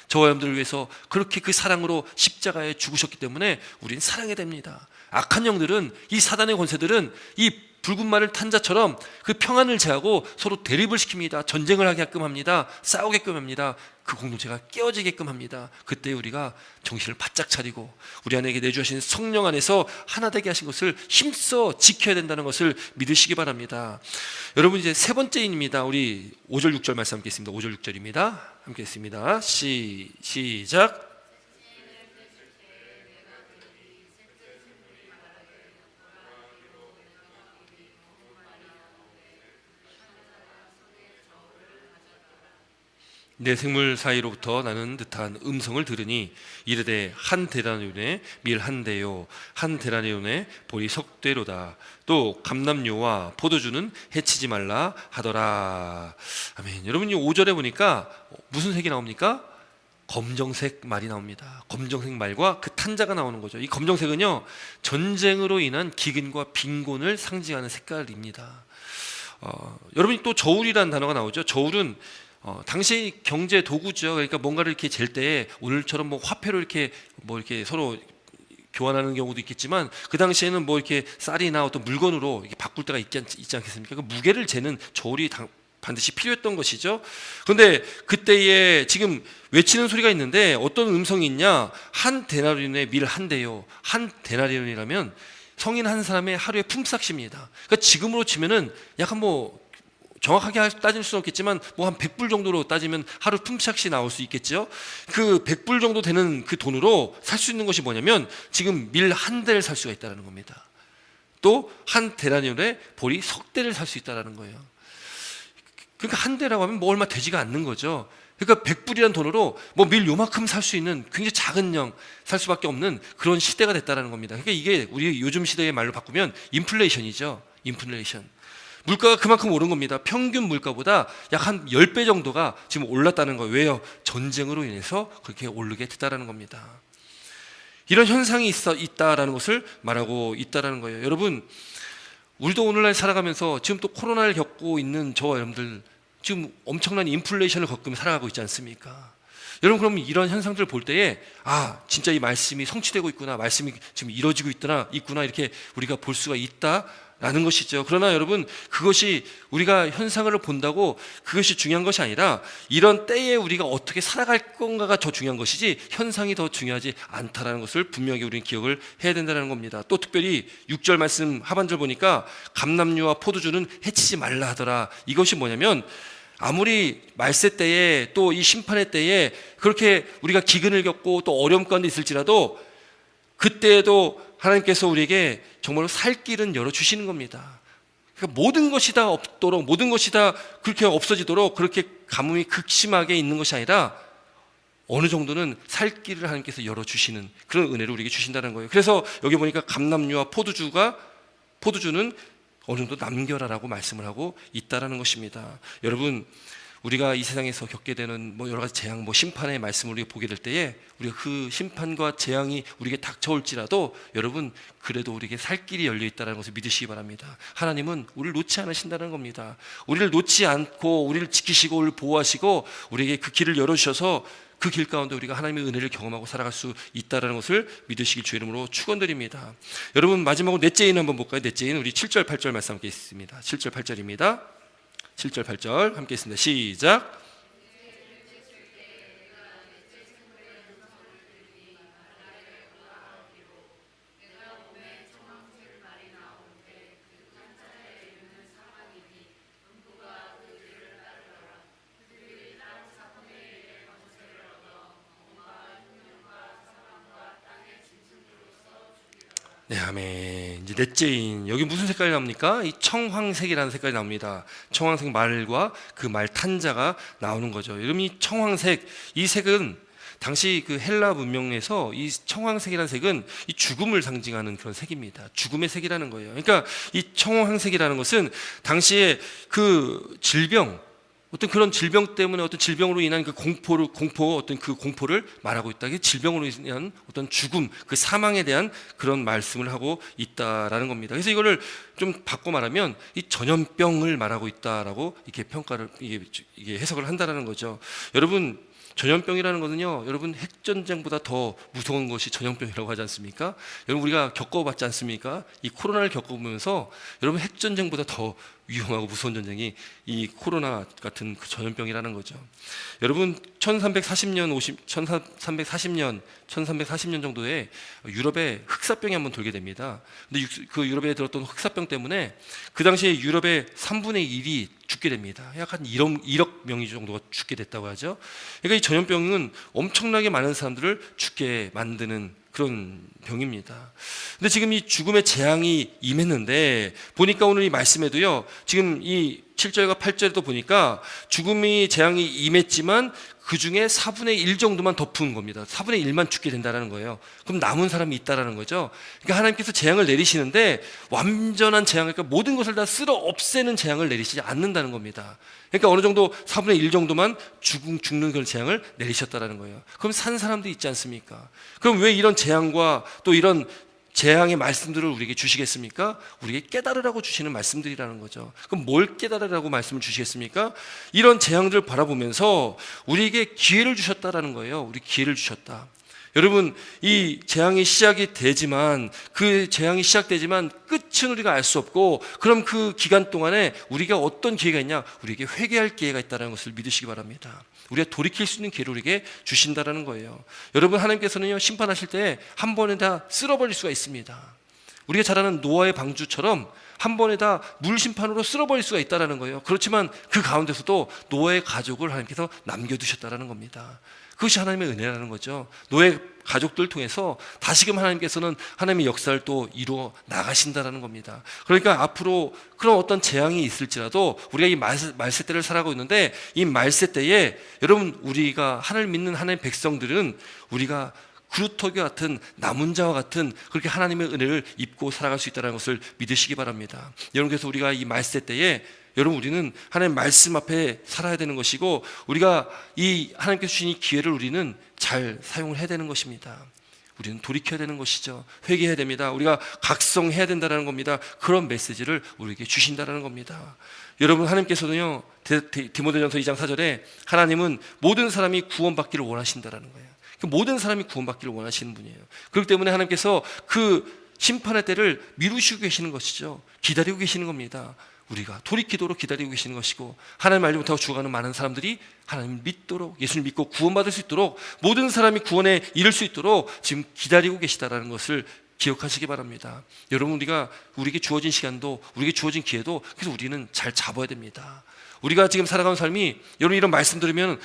저와 여러분들을 위해서 그렇게 그 사랑으로 십자가에 죽으셨기 때문에 우리는 사랑해야 됩니다. 악한 영들은, 이 사단의 권세들은 이 붉은 말을 탄 자처럼 그 평안을 제하고 서로 대립을 시킵니다. 전쟁을 하게끔 합니다. 싸우게끔 합니다. 그 공동체가 깨어지게끔 합니다. 그때 우리가 정신을 바짝 차리고 우리 안에게 내주신 성령 안에서 하나 되게 하신 것을 힘써 지켜야 된다는 것을 믿으시기 바랍니다. 여러분, 이제 세 번째입니다. 우리 5절 6절 말씀 함께 있습니다. 5절 6절입니다. 함께 있습니다. 시작. 내 생물 사이로부터 나는 듯한 음성을 들으니 이르되 한 데나리온에 밀 한 대요 한 데나리온에 보리 석 대로다. 또 감람류와 포도주는 해치지 말라 하더라. 아멘. 여러분, 이 5절에 보니까 무슨 색이 나옵니까? 검정색 말이 나옵니다. 검정색 말과 그 탄자가 나오는 거죠. 이 검정색은요, 전쟁으로 인한 기근과 빈곤을 상징하는 색깔입니다. 여러분이 또 저울이라는 단어가 나오죠. 저울은 당시 경제 도구죠. 그러니까 뭔가를 이렇게 잴 때 오늘처럼 뭐 화폐로 이렇게 서로 교환하는 경우도 있겠지만, 그 당시에는 이렇게 쌀이나 어떤 물건으로 이렇게 바꿀 때가 있지 않겠습니까? 그 무게를 재는 저울이 반드시 필요했던 것이죠. 그런데 그때에 지금 외치는 소리가 있는데 어떤 음성이 있냐? 한 데나리온에 밀 한 대요. 한 데나리온이라면 성인 한 사람의 하루의 품삯입니다. 그러니까 지금으로 치면은 약간 정확하게 따질 수는 없겠지만 한 100불 정도로 따지면 하루 품삯이 나올 수 있겠죠. 그 100불 정도 되는 그 돈으로 살 수 있는 것이 뭐냐면 지금 밀 한 대를 살 수가 있다는 겁니다. 또 한 데나리온에 보리 석 대를 살 수 있다는 거예요. 그러니까 한 대라고 하면 얼마 되지가 않는 거죠. 그러니까 100불이라는 돈으로 밀 요만큼 살 수 있는 굉장히 작은 양 살 수밖에 없는 그런 시대가 됐다는 겁니다. 그러니까 이게 우리 요즘 시대의 말로 바꾸면 인플레이션이죠. 인플레이션. 물가가 그만큼 오른 겁니다. 평균 물가보다 약 한 10배 정도가 지금 올랐다는 거예요. 왜요? 전쟁으로 인해서 그렇게 오르게 됐다는 겁니다. 이런 현상이 있다라는 것을 말하고 있다라는 거예요. 여러분, 우리도 오늘날 살아가면서 지금 또 코로나를 겪고 있는 저와 여러분들 지금 엄청난 인플레이션을 겪으며 살아가고 있지 않습니까? 여러분, 그럼 이런 현상들을 볼 때에 진짜 이 말씀이 성취되고 있구나, 말씀이 지금 이루어지고 있구나 이렇게 우리가 볼 수가 있다라는 것이죠. 그러나 여러분, 그것이 우리가 현상을 본다고 그것이 중요한 것이 아니라 이런 때에 우리가 어떻게 살아갈 건가가 더 중요한 것이지 현상이 더 중요하지 않다라는 것을 분명히 우리는 기억을 해야 된다는 겁니다. 또 특별히 6절 말씀 하반절 보니까 감람류와 포도주는 해치지 말라 하더라. 이것이 뭐냐면 아무리 말세 때에 또 이 심판의 때에 그렇게 우리가 기근을 겪고 또 어려움 가운데 있을지라도 그때에도 하나님께서 우리에게 정말로 살 길은 열어주시는 겁니다. 그러니까 모든 것이 다 없도록, 모든 것이 다 그렇게 없어지도록 그렇게 가뭄이 극심하게 있는 것이 아니라 어느 정도는 살 길을 하나님께서 열어주시는 그런 은혜를 우리에게 주신다는 거예요. 그래서 여기 보니까 감람류와 포도주는 어느 정도 남겨라라고 말씀을 하고 있다라는 것입니다. 여러분, 우리가 이 세상에서 겪게 되는 여러 가지 재앙, 심판의 말씀을 우리가 보게 될 때에 우리가 그 심판과 재앙이 우리에게 닥쳐올지라도 여러분, 그래도 우리에게 살 길이 열려 있다는 것을 믿으시기 바랍니다. 하나님은 우리를 놓지 않으신다는 겁니다. 우리를 놓지 않고 우리를 지키시고 우리를 보호하시고 우리에게 그 길을 열어주셔서 그 길 가운데 우리가 하나님의 은혜를 경험하고 살아갈 수 있다는 것을 믿으시길 주 이름으로 축원드립니다. 여러분, 마지막으로 넷째인 한번 볼까요? 넷째인 우리 7절 8절 말씀 함께 있습니다. 7절 8절입니다. 7절 8절 함께 있습니다. 시작. 네, 아멘. 이제 넷째인, 여기 무슨 색깔이 나옵니까? 이 청황색이라는 색깔이 나옵니다. 청황색 말과 그 말 탄자가 나오는 거죠. 여러분, 이 청황색, 이 색은 당시 그 헬라 문명에서 이 청황색이라는 색은 이 죽음을 상징하는 그런 색입니다. 죽음의 색이라는 거예요. 그러니까 이 청황색이라는 것은 당시에 그 질병, 어떤 그런 질병 때문에 어떤 질병으로 인한 그 공포를 말하고 있다. 그 질병으로 인한 어떤 죽음, 그 사망에 대한 그런 말씀을 하고 있다라는 겁니다. 그래서 이거를 좀 바꿔 말하면 이 전염병을 말하고 있다라고 이렇게 이게 해석을 한다라는 거죠. 여러분, 전염병이라는 것은요, 여러분, 핵전쟁보다 더 무서운 것이 전염병이라고 하지 않습니까? 여러분, 우리가 겪어봤지 않습니까? 이 코로나를 겪어보면서 여러분, 핵전쟁보다 더 위험하고 무서운 전쟁이 이 코로나 같은 그 전염병이라는 거죠. 여러분, 1340년 정도에 유럽에 흑사병이 한번 돌게 됩니다. 근데 그 유럽에 들었던 흑사병 때문에 그 당시에 유럽의 3분의 1이 죽게 됩니다. 약 한 1억 명이 정도가 죽게 됐다고 하죠. 그러니까 이 전염병은 엄청나게 많은 사람들을 죽게 만드는 그런 병입니다. 근데 지금 이 죽음의 재앙이 임했는데 보니까 오늘 이 말씀에도요, 지금 이 7절과 8절에도 보니까 죽음의 재앙이 임했지만 그 중에 4분의 1 정도만 덮은 겁니다. 4분의 1만 죽게 된다는 거예요. 그럼 남은 사람이 있다라는 거죠. 그러니까 하나님께서 재앙을 내리시는데 완전한 재앙, 그러니까 모든 것을 다 쓸어 없애는 재앙을 내리시지 않는다는 겁니다. 그러니까 어느 정도 4분의 1 정도만 죽는 그런 재앙을 내리셨다라는 거예요. 그럼 산 사람도 있지 않습니까? 그럼 왜 이런 재앙과 또 이런 재앙의 말씀들을 우리에게 주시겠습니까? 우리에게 깨달으라고 주시는 말씀들이라는 거죠. 그럼 뭘 깨달으라고 말씀을 주시겠습니까? 이런 재앙들을 바라보면서 우리에게 기회를 주셨다라는 거예요. 우리 기회를 주셨다. 여러분, 이 재앙이 시작이 되지만 그 재앙이 시작되지만 끝은 우리가 알 수 없고, 그럼 그 기간 동안에 우리가 어떤 기회가 있냐? 우리에게 회개할 기회가 있다는 것을 믿으시기 바랍니다. 우리가 돌이킬 수 있는 기회를 우리에게 주신다라는 거예요. 여러분, 하나님께서는요, 심판하실 때 한 번에 다 쓸어버릴 수가 있습니다. 우리가 잘 아는 노아의 방주처럼 한 번에 다 물심판으로 쓸어버릴 수가 있다는 거예요. 그렇지만 그 가운데서도 노아의 가족을 하나님께서 남겨두셨다는 겁니다. 그것이 하나님의 은혜라는 거죠. 노예 가족들 통해서 다시금 하나님께서는 하나님의 역사를 또 이루어 나가신다는 겁니다. 그러니까 앞으로 그런 어떤 재앙이 있을지라도 우리가 이 말세 때를 살아가고 있는데, 이 말세 때에 여러분, 우리가 하나님을 믿는 하나님의 백성들은 우리가 그루터기 같은 남은 자와 같은 그렇게 하나님의 은혜를 입고 살아갈 수 있다는 것을 믿으시기 바랍니다. 여러분, 그래서 우리가 이 말세 때에 여러분, 우리는 하나님 말씀 앞에 살아야 되는 것이고, 우리가 이 하나님께서 주신 이 기회를 우리는 잘 사용을 해야 되는 것입니다. 우리는 돌이켜야 되는 것이죠. 회개해야 됩니다. 우리가 각성해야 된다는 겁니다. 그런 메시지를 우리에게 주신다는 겁니다. 여러분, 하나님께서는요, 디모데전서 2장 4절에 하나님은 모든 사람이 구원받기를 원하신다는 거예요. 모든 사람이 구원받기를 원하시는 분이에요. 그렇기 때문에 하나님께서 그 심판의 때를 미루시고 계시는 것이죠. 기다리고 계시는 겁니다. 우리가 돌이키도록 기다리고 계시는 것이고, 하나님 알지 못하고 죽어가는 많은 사람들이 하나님 믿도록, 예수를 믿고 구원받을 수 있도록, 모든 사람이 구원에 이를 수 있도록 지금 기다리고 계시다라는 것을 기억하시기 바랍니다. 여러분, 우리에게 주어진 시간도, 우리에게 주어진 기회도 그래서 우리는 잘 잡아야 됩니다. 우리가 지금 살아가는 삶이, 여러분 이런 말씀 들으면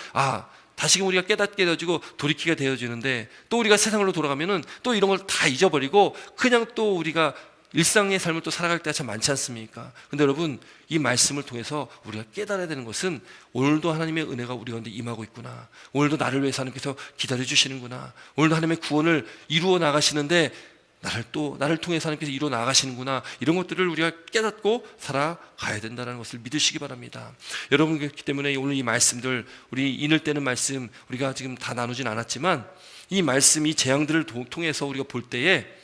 다시금 우리가 깨닫게 되어지고 돌이키게 되어지는데, 또 우리가 세상으로 돌아가면은 또 이런 걸 다 잊어버리고 그냥 또 우리가 일상의 삶을 또 살아갈 때가 참 많지 않습니까? 근데 여러분, 이 말씀을 통해서 우리가 깨달아야 되는 것은 오늘도 하나님의 은혜가 우리 가운데 임하고 있구나, 오늘도 나를 위해서 하나님께서 기다려 주시는구나, 오늘도 하나님의 구원을 이루어 나가시는데 나를 통해서 하나님께서 이루어 나가시는구나, 이런 것들을 우리가 깨닫고 살아가야 된다는 것을 믿으시기 바랍니다. 여러분, 그렇기 때문에 오늘 이 말씀들, 우리 인을 때는 말씀 우리가 지금 다 나누진 않았지만, 이 말씀, 이 재앙들을 통해서 우리가 볼 때에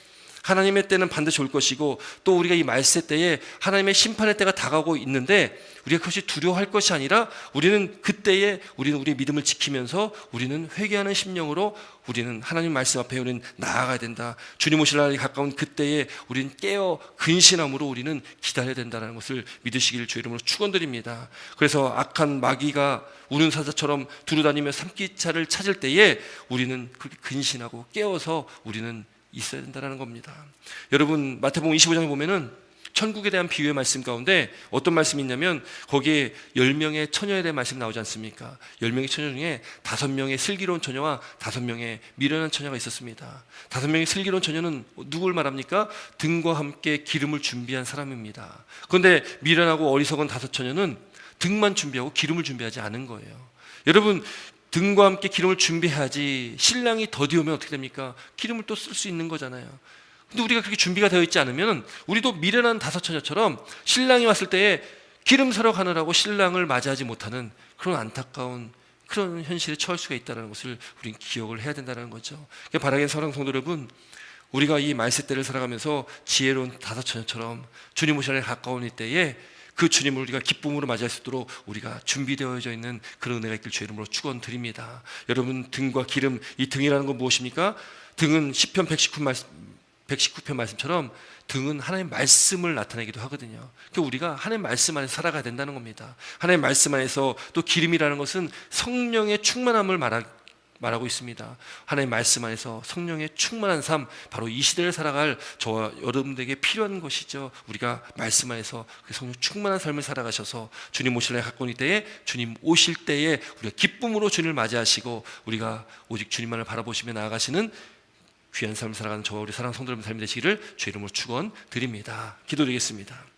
하나님의 때는 반드시 올 것이고, 또 우리가 이 말세 때에 하나님의 심판의 때가 다가오고 있는데 우리가 그것이 두려워할 것이 아니라, 우리는 그때에 우리는 우리의 믿음을 지키면서 우리는 회개하는 심령으로 우리는 하나님 말씀 앞에 우리는 나아가야 된다. 주님 오실 날이 가까운 그때에 우리는 깨어 근신함으로 우리는 기다려야 된다는 것을 믿으시기를 주의 이름으로 축원드립니다. 그래서 악한 마귀가 우는 사자처럼 두루다니며 삼키차를 찾을 때에 우리는 그렇게 근신하고 깨어서 우리는 있어야 된다는 겁니다. 여러분, 마태복음 25장에 보면은 천국에 대한 비유의 말씀 가운데 어떤 말씀이 있냐면, 거기에 10명의 처녀에 대한 말씀이 나오지 않습니까? 10명의 처녀 중에 5명의 슬기로운 처녀와 5명의 미련한 처녀가 있었습니다. 5명의 슬기로운 처녀는 누굴 말합니까? 등과 함께 기름을 준비한 사람입니다. 그런데 미련하고 어리석은 5처녀는 등만 준비하고 기름을 준비하지 않은 거예요. 여러분, 등과 함께 기름을 준비해야지 신랑이 더디 오면 어떻게 됩니까? 기름을 또 쓸 수 있는 거잖아요. 근데 우리가 그렇게 준비가 되어 있지 않으면 우리도 미련한 5처녀처럼 신랑이 왔을 때에 기름 사러 가느라고 신랑을 맞이하지 못하는 그런 안타까운 그런 현실에 처할 수가 있다는 것을 우리는 기억을 해야 된다는 거죠. 바라긴 사랑하는 성도 여러분, 우리가 이 말세 때를 살아가면서 지혜로운 5처녀처럼 주님 오실 날에 가까운 이때에 그 주님을 우리가 기쁨으로 맞이할 수 있도록 우리가 준비되어져 있는 그런 은혜가 있길 주의 이름으로 축원드립니다. 여러분, 등과 기름, 이 등이라는 건 무엇입니까? 등은 시편 119편 말씀처럼 등은 하나님의 말씀을 나타내기도 하거든요. 그러니까 우리가 하나님의 말씀 안에서 살아가야 된다는 겁니다. 하나님의 말씀 안에서, 또 기름이라는 것은 성령의 충만함을 말하고 있습니다. 하나님의 말씀 안에서 성령의 충만한 삶, 바로 이 시대를 살아갈 저와 여러분들에게 필요한 것이죠. 우리가 말씀 안에서 그 성령 충만한 삶을 살아가셔서 주님 오실 날 가까운 때에, 주님 오실 때에 우리가 기쁨으로 주님을 맞이하시고 우리가 오직 주님만을 바라보시며 나아가시는 귀한 삶을 살아가는 저와 우리 사랑하는 성도 여러분 삶이 되시기를 주의 이름으로 축원드립니다. 기도드리겠습니다.